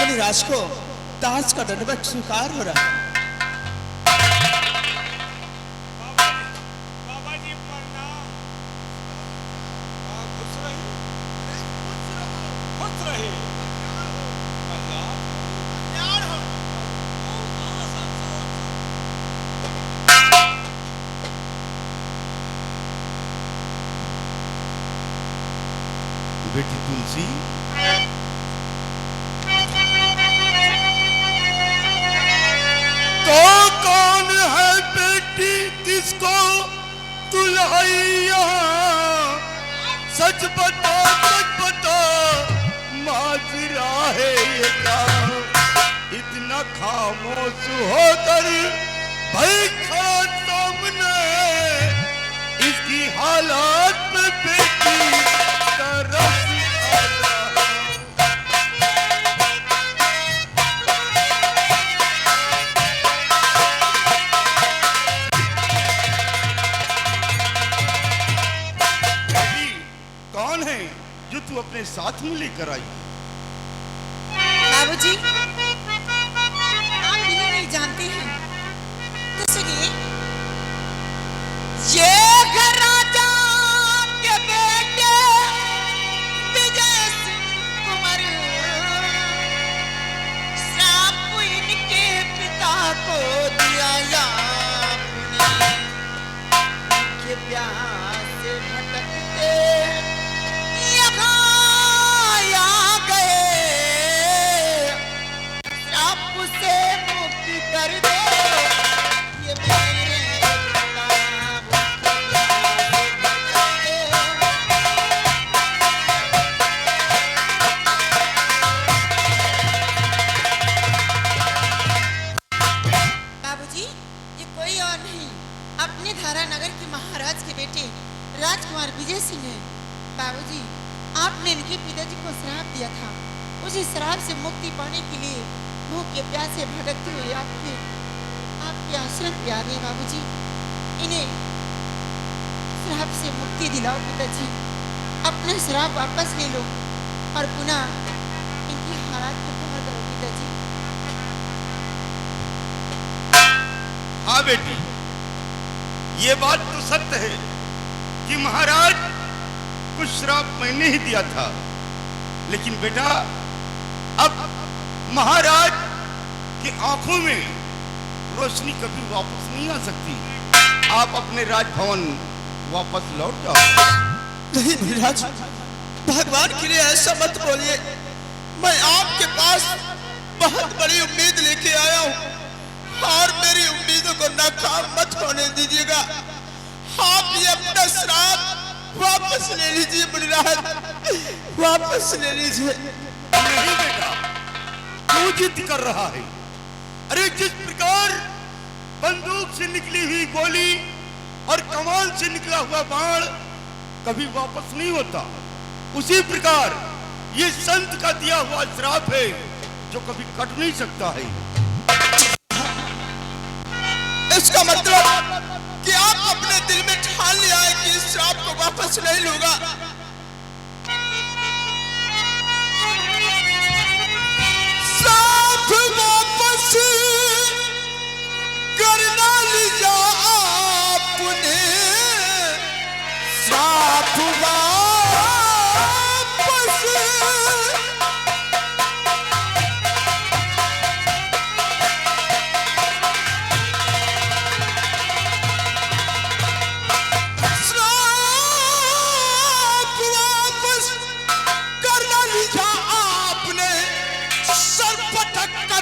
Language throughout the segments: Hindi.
मुनिराज को दास का दंडवत स्वीकार हो रहा है। बेटी तुलसी, तो कौन है बेटी किसको दुल्हैया? सच बता माजरा है ये क्या? इतना खामोश होकर भाई खड़ा सामने, इसकी हालात में बेटी तरस जो तू अपने साथ में लेकर आई। बाबूजी, आप इन्हें नहीं जानते हैं तो सुनिए। ये घर राजा के बेटे विजय सिंह कुंवर, श्राप इनके पिता को दिया आपने, के प्यार से भटकते राजकुमार विजय सिंह है। बाबूजी, आपने इनके पिताजी को श्राप दिया था। उसी श्राप से मुक्ति पाने के लिए भूखे प्यासे भटकते हुए आपके आश्रम पे आ गए। बाबूजी, इन्हें श्राप से मुक्ति दिलाओ पिताजी। अपना श्राप वापस ले लो और पुनः इनकी हालात को कवर करो पिताजी। हाँ बेटी, ये बात तो सत्य है कि महाराज कुछ श्राप मैंने ही दिया था, लेकिन बेटा अब महाराज की आंखों में रोशनी कभी वापस नहीं आ सकती। आप अपने राजभवन वापस लौट जाओ। नहीं महाराज, भगवान के लिए ऐसा मत बोलिए। मैं आपके पास बहुत बड़ी उम्मीद लेके आया हूँ और मेरी उम्मीदों को नाकाम मत होने दीजिएगा। आप ये अपना श्राप वापस ले लीजिए मुनिराज, वापस ले लीजिए। नहीं बेटा, क्यों जिद कर रहा है? अरे जिस प्रकार बंदूक से निकली हुई गोली और कमान से निकला हुआ बाण कभी वापस नहीं होता, उसी प्रकार ये संत का दिया हुआ श्राप है जो कभी कट नहीं सकता है। इसका मतलब कि आप अपने दिल में ठान लिया है कि इस श्राप को वापस नहीं लूंगा। श्राप वापस करना लिया आपने, श्राप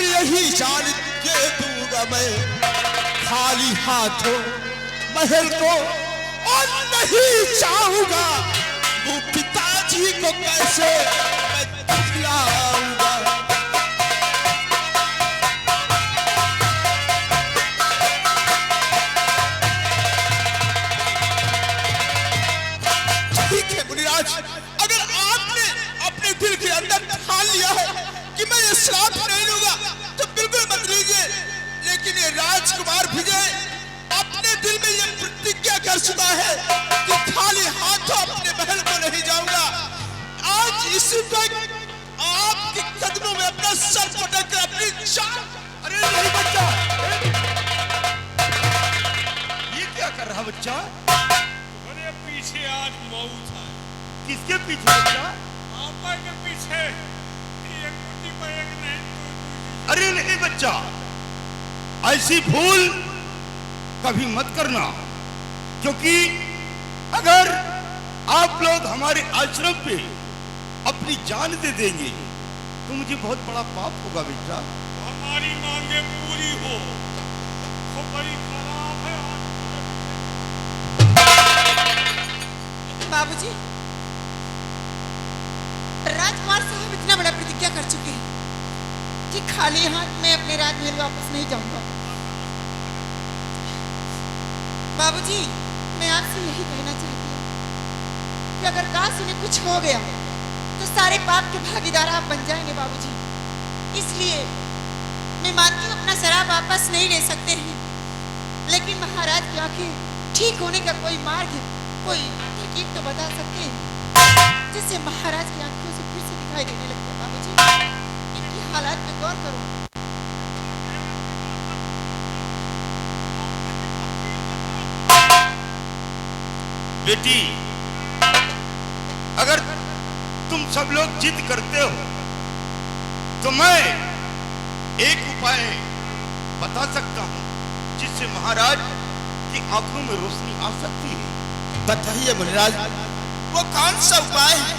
यही जान के दूंगा मैं खाली हाथों महल को, और नहीं चाहूंगा वो पिताजी को कैसे मैं खिलाऊंगा। ठीक है मुनिराज, अगर आपने अपने दिल के अंदर ठान लिया है कि मैं ये श्राप नहीं लूंगा तो बिल्कुल मत लीजिए। लेकिन ये राजकुमार विजय अपने दिल में ये प्रतिज्ञा कर चुका है कि खाली हाथों अपने महल को नहीं जाऊंगा। आज इसी वक्त आपके कदमों में अपना अपना सर पटक कर अपनी जान। अरे नहीं बच्चा, ये क्या कर रहा बच्चा? अरे पीछे आज मौत है। किसके पीछे बच्चा? आपा के पीछे। एक कुटी पर एक नहीं तो अरे नहीं बच्चा, ऐसी भूल कभी मत करना, क्योंकि अगर आप लोग हमारे आश्रम पे अपनी जान दे देंगे तो मुझे बहुत बड़ा पाप होगा बेटा। हमारी मांगे पूरी हो तो बड़ी खराब है बाबूजी, राजकुमार साहब इतना बड़ा प्रतिज्ञा कर चुके हैं कि खाली हाथ मैं अपने राजमहल वापस नहीं जाऊंगा। बाबूजी, मैं आपसे यही कहना चाहती हूँ कि अगर काशी में कुछ हो गया तो सारे पाप के भागीदार आप बन जाएंगे बाबूजी। इसलिए मैं मानती हूँ अपना शराब वापस नहीं ले सकते हैं, लेकिन महाराज की आंखें ठीक होने का कोई मार्ग, कोई तरकीब तो बता सकते हैं जिससे महाराज की आंखों से फिर से दिखाई देने लगता है। बाबूजी, इनकी हालात पे गौर करो। बेटी, अगर तुम सब लोग जिद करते हो तो मैं एक उपाय बता सकता हूं जिससे महाराज की आंखों में रोशनी आ सकती है। बताइए मुनिराज, वो कौन सा उपाय है?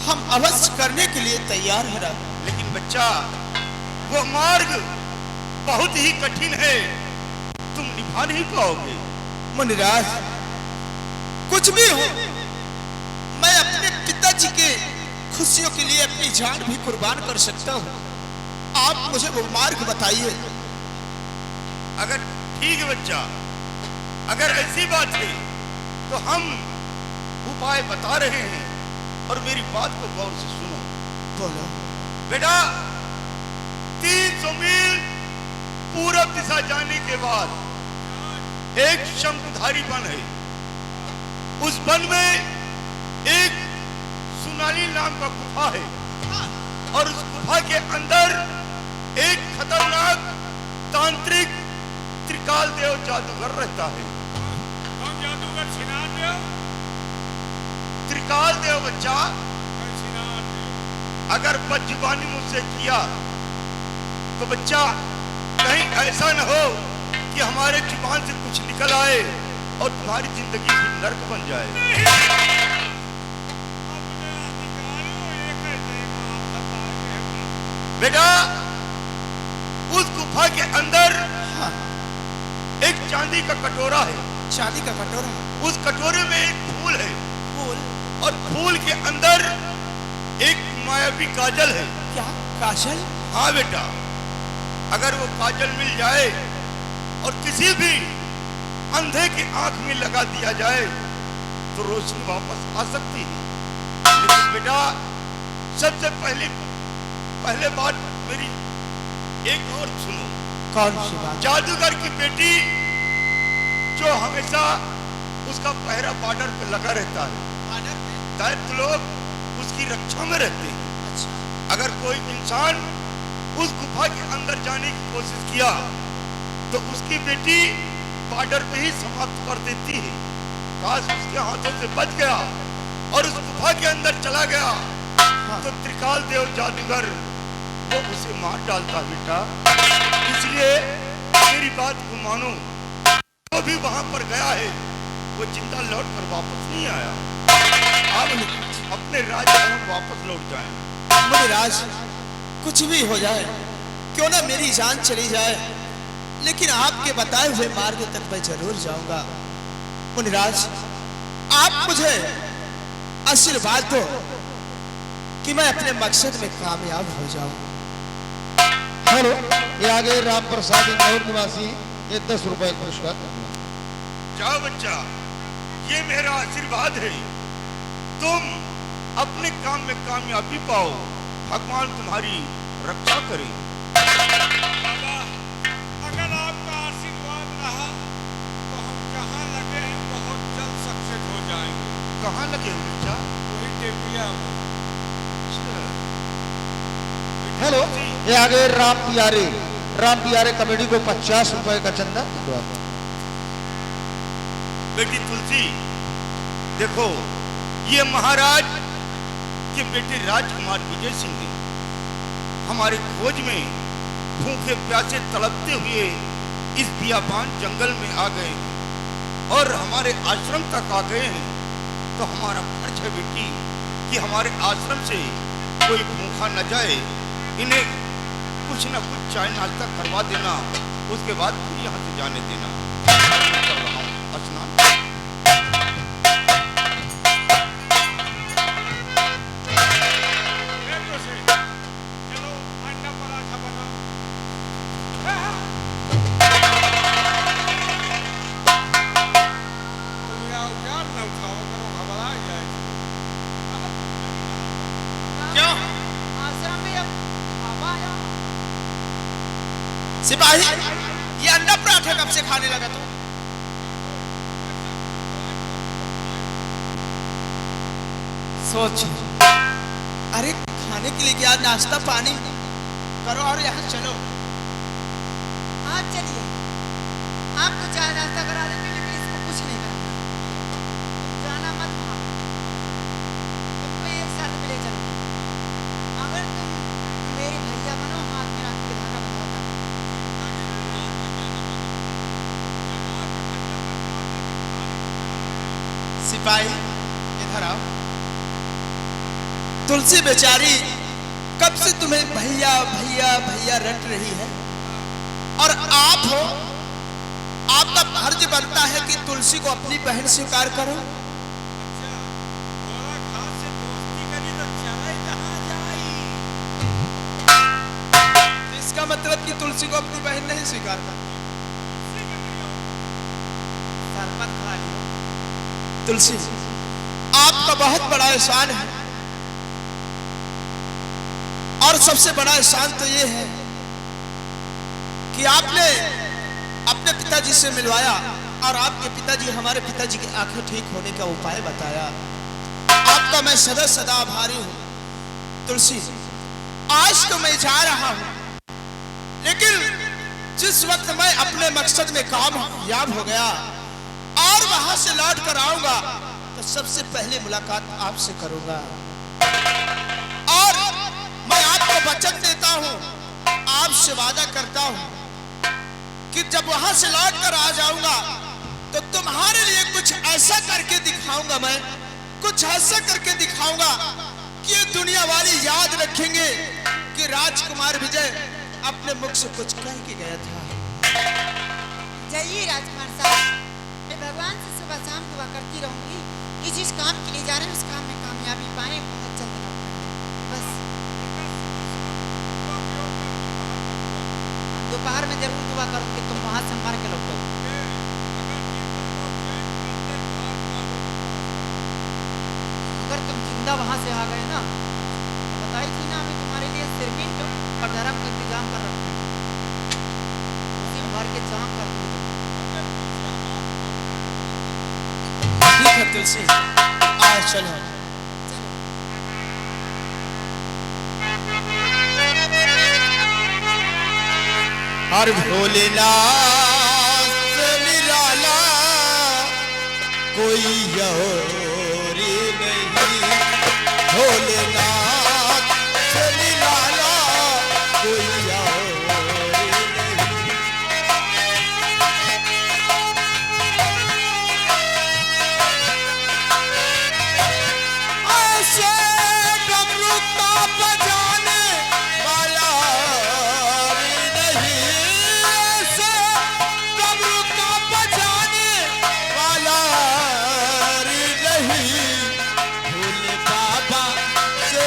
हम अवश्य करने के लिए तैयार हैं राजा। लेकिन बच्चा, वो मार्ग बहुत ही कठिन है, तुम निभा नहीं पाओगे। मुनिराज, कुछ भी हो, मैं अपने पिताजी के खुशियों के लिए अपनी जान भी कुर्बान कर सकता हूँ। आप मुझे वो मार्ग बताइए। अगर ठीक है बच्चा, अगर ऐसी बात है तो हम उपाय बता रहे हैं और मेरी बात को गौर से सुनो। बोलो। बेटा, 300 मील पूरब दिशा जाने के बाद एक शंकुधारी वन है। उस वन में एक सुनाली नाम का गुफा है और उस गुफा के अंदर एक खतरनाक तांत्रिक त्रिकाल देव जादूगर रहता है। कौन जादूगर? छिनार देव? त्रिकाल देव बच्चा, छिनार देव। अगर बदजुबानी मुझसे किया तो बच्चा कहीं ऐसा न हो कि हमारे जुबान से कुछ निकल आए और तुम्हारी जिंदगी भी नर्क बन जाए। अपने अधिकारियों एक ऐसे माफ बताए हैं। बेटा, उस गुफा के अंदर हाँ, एक चांदी का कटोरा है। चांदी का कटोरा? उस कटोरे में एक फूल है फूल? और फूल के अंदर एक मायावी काजल है। क्या काजल? हाँ बेटा, अगर वो काजल मिल जाए और किसी भी अंधे की आंख में लगा दिया जाए तो रोशनी वापस आ सकती है। लेकिन बेटा, सबसे पहले बात मेरी एक और सुनो। कौन सी बात? जादूगर की बेटी जो हमेशा उसका पहरा बॉर्डर पे लगा रहता है, दैत्य लोग उसकी रक्षा में रहते हैं। अच्छा। अगर कोई इंसान उस गुफा के अंदर जाने की कोशिश किया तो उसकी बेटी बॉर्डर पे ही समाप्त कर देती है। काश उसके हाथों से बच गया और उस गुफा के अंदर चला गया तो त्रिकाल देव जादूगर वो उसे मार डालता बेटा। इसलिए मेरी बात को मानो, जो भी वहां पर गया है वो जिंदा लौट कर वापस नहीं आया। आप अपने राजभवन वापस लौट जाएं। मुनिराज, कुछ भी हो जाए, क्यों ना मेरी जान चली जाए, लेकिन आपके बताए हुए मार्ग तक मैं जरूर जाऊंगा। मुनिराज, आप मुझे आशीर्वाद दो कि मैं अपने मकसद में कामयाब हो जाऊं। हेलो, ये आगे राम प्रसाद इंदौर निवासी, ये 10 रुपए पुरस्कार। जाओ बच्चा, ये मेरा आशीर्वाद है, तुम अपने काम में कामयाबी पाओ, भगवान तुम्हारी रक्षा करे। बाबा, अगर आपका आशीर्वाद रहा तो हम जहाँ लगे हैं बहुत जल्द सक्सेस हो जाएंगे। कहाँ लगे हो बच्चा? वही टेपिया में। हेलो, ये आगे राम पियारे कमेटी को 50 रुपए का चंदा। बेटी तुलसी, देखो ये महाराज के बेटे राजकुमार विजय सिंह ने हमारे खोज में भूखे प्यासे तड़पते हुए इस बियाबान जंगल में आ गए और हमारे आश्रम तक आ गए हैं। तो हमारा फर्ज है बेटी कि हमारे आश्रम से कोई भूखा न जाए, इन्हें कुछ न कुछ चाय नाश्ता करवा देना, उसके बाद फिर यहाँ से जाने देना। मैं कर रहा हूँ स्नान। चलो अंडा पराठा बनाओ। तुम यहाँ उजाड़ न उठाओ करो, घबरा जाए। क्यों आश्रम में अब हवा आया। सिपाही, ये अंडा पराठा कब से खाने लगा तू? सोच, अरे खाने के लिए क्या, नाश्ता पानी करो और यहाँ चलो। आप चलिए, आपको चाय नाश्ता करा देंगे, लेकिन इसको कुछ नहीं करना। जाना मत वहाँ। तुमको एक शर्त पे ले चलूंगी, अगर तुम मेरे भैया बनो, हाथ में हाथ के धागा बंधवाता। सिपाही इधर आओ। तुलसी बेचारी कब से तुम्हें भैया भैया भैया रट रही है, और आप हो, आपका फर्ज बनता है कि तुलसी को अपनी बहन स्वीकार करो। थोड़ा खास से दोस्ती करी तो चले जहाँ जाई। इसका मतलब कि तुलसी को अपनी बहन नहीं स्वीकारता। सरपत खा लियो। तुलसी, आपका बहुत बड़ा एहसान है, और सबसे बड़ा एहसान तो ये है कि आपने अपने पिताजी से मिलवाया और आपके पिताजी हमारे पिताजी की आंखें ठीक होने का उपाय बताया। आपका मैं सदा सदा आभारी हूं। तुलसी, आज तो मैं जा रहा हूं, लेकिन जिस वक्त मैं अपने मकसद में कामयाब हो गया और वहां से लौट कर आऊंगा, तो सबसे पहले मुलाकात आपसे करूंगा, और मैं आपको वचन देता हूं, आपसे वादा करता हूं कि जब वहां से लौट कर आ जाऊंगा तो तुम्हारे लिए कुछ ऐसा करके दिखाऊंगा, मैं कुछ ऐसा करके दिखाऊंगा कि ये दुनिया वाले याद रखेंगे कि राजकुमार विजय अपने मुख से कुछ कह के गया था। जाइए राजकुमार साहब, मैं भगवान से सुबह शाम दुआ करती रहूंगी कि जिस काम के लिए जा रहे हैं उस काम में कामयाबी पाए, बहुत जल्द लौट बस। दोपहर में जरूर दुआ करूंगी तुम वहां से मार के लौटो। अगर तुम जिंदा वहां से आ गए ना, तो बताई थी ना, अभी तुम्हारे लिए सिरमिंट और धर्म का इंतजाम कर रखते हैं, उसी भर के जाम कर दूंगी। ठीक है तुलसी, आओ चलो। हर भोलेनाथ से निराला कोई और नहीं, भोलेनाथ से निराला कोई और नहीं। ऐसे डमरू का बजाने वाला नहीं, ऐसे डमरू का बजाने वाला नहीं, भोले बाबा से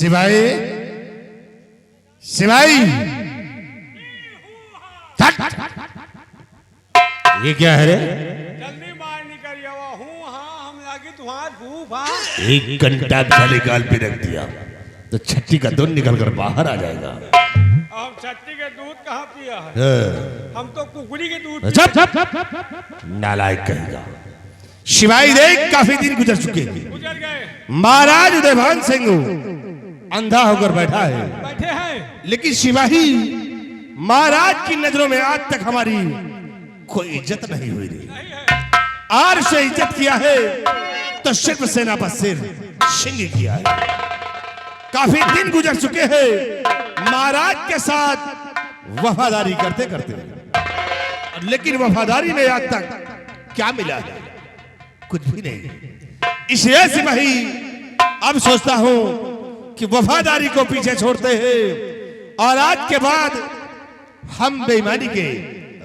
सिपाही सिपाही ये क्या है रे? जल्दी बाहर निकल जाओ। हूँ हाँ हम लागे तुम्हार भूख हाँ। एक घंटा पहले गाल पे रख दिया तो छट्टी का दूध निकल कर बाहर आ जाएगा। हम छत्ती के दूध कहाँ पिया है? हम तो कुकड़ी के दूध नालायक कहेगा। शिवाई देख काफी दिन गुजर चुके हैं। गुजर गए। महाराज उदयभान सिंह अंधा होकर बैठा है, बैठे हैं। लेकिन शिवाही महाराज की नजरों में आज तक हमारी कोई इज्जत नहीं हुई रही। आर से इज्जत किया है तो सिर्फ सेना पर सिर सिंह किया है। काफी दिन गुजर चुके हैं महाराज के साथ वफादारी करते करते, लेकिन वफादारी में आज तक क्या मिला है? कुछ भी नहीं। इसलिए सिपाही अब सोचता हूं कि वफादारी को पीछे छोड़ते हैं और आज के बाद हम बेईमानी के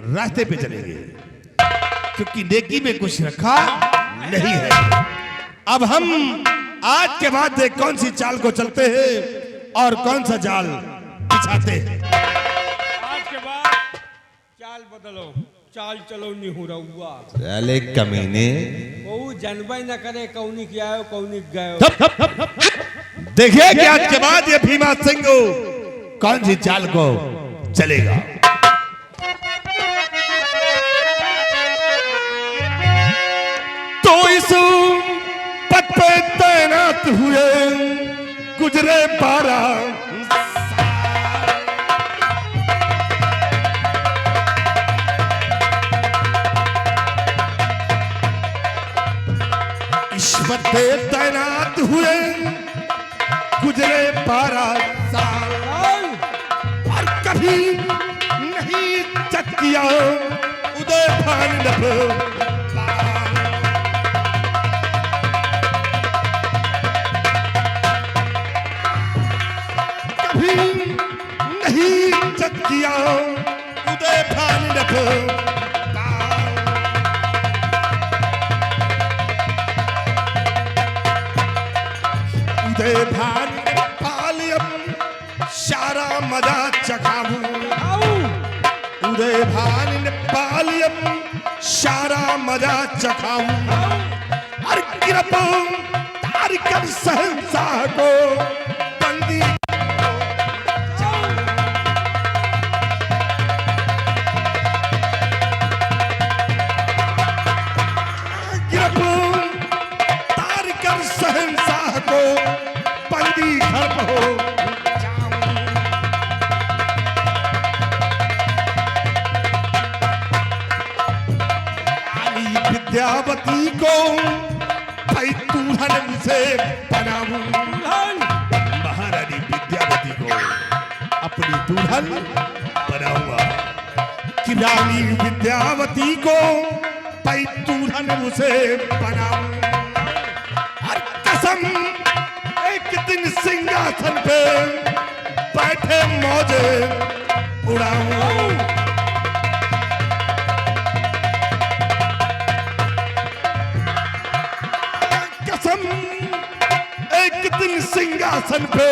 रास्ते पे चलेंगे, क्योंकि नेकी में कुछ रखा नहीं है। अब हम आज के बाद देख कौन सी चाल को चलते हैं और कौन सा जाल बिछाते हैं। आज के बाद चाल बदलो, चाल चलो नहीं हो रहा। चले कमीने, वो जनबे न करे कौनी किया है कौनी गए। देखिए कि आज के बाद ये भीमा सिंह कौन सी चाल को चलेगा। तो इस पद पे तैनात हुए गुजरे 12 ईश्वर पे तैनात हुए गुजरे 12 साल और कभी नहीं चक किया उदयभान नभ। कभी नहीं चक किया उदयभान नभ। उदयभान पालियम सारा मजा चखाऊ। उदयभान पालियम सारा मजा चखाऊ और गिरपो तारिकम सहनशाह को बंदी। गिरपो तारिकम सहनशाह को बंदी घर हो। विद्यावती को भाई दुल्हन से बनाऊं। महारानी विद्यावती को अपनी दुल्हन बनाऊंगा कि रानी विद्यावती को भाई दुल्हन से बनाऊं। और कसम एक दिन सिंहासन पे बैठे मौजे उड़ाऊं। एक दिन सिंहासन पे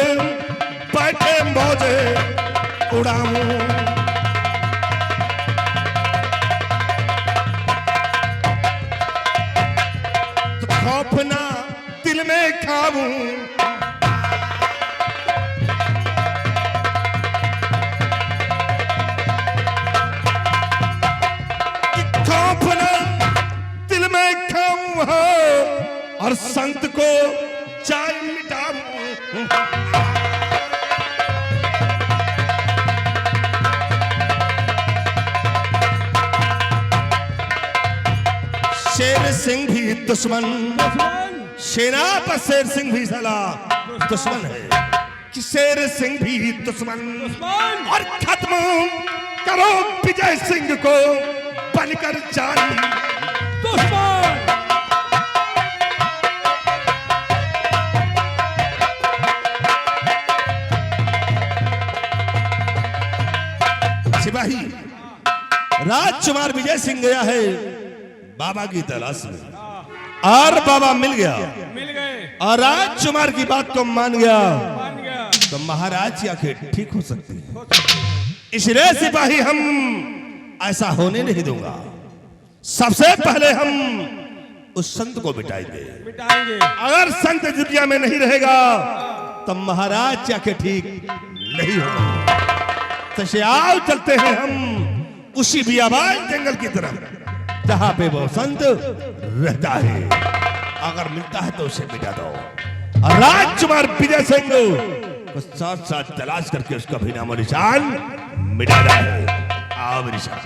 बैठे मौजे उड़ाऊं। तो खौफ ना दिल में खाऊं। खौफ ना दिल में खाऊं हो और संत को चाय मिटाऊं। शेर सिंह भी दुश्मन, सेना पर शेर सिंह भी साला दुश्मन है कि शेर सिंह भी दुश्मन। और खत्म करो विजय सिंह को बनकर जानी दुश्मन। सिपाही राजकुमार विजय सिंह गया है बाबा की तलाश में और बाबा मिल गया मिल गए और राजकुमार की बात को मान गया। मान गया। तो महाराज की आंखें ठीक हो सकती है। इसलिए सिपाही हम ऐसा होने नहीं दूंगा। सबसे पहले हम उस संत को मिटाएंगे। मिटाएंगे। अगर संत दुनिया में नहीं रहेगा तो महाराज की आंखें ठीक नहीं होगी। तो से आओ चलते हैं हम उसी बियाबान जंगल की तरफ जहां पे वो संत रहता है। अगर मिलता है तो उसे मिटा दो और राजकुमार विजय सिंह को साथ साथ तलाश करके उसका भी नामो निशान मिटाना है। आओ मेरे साथ।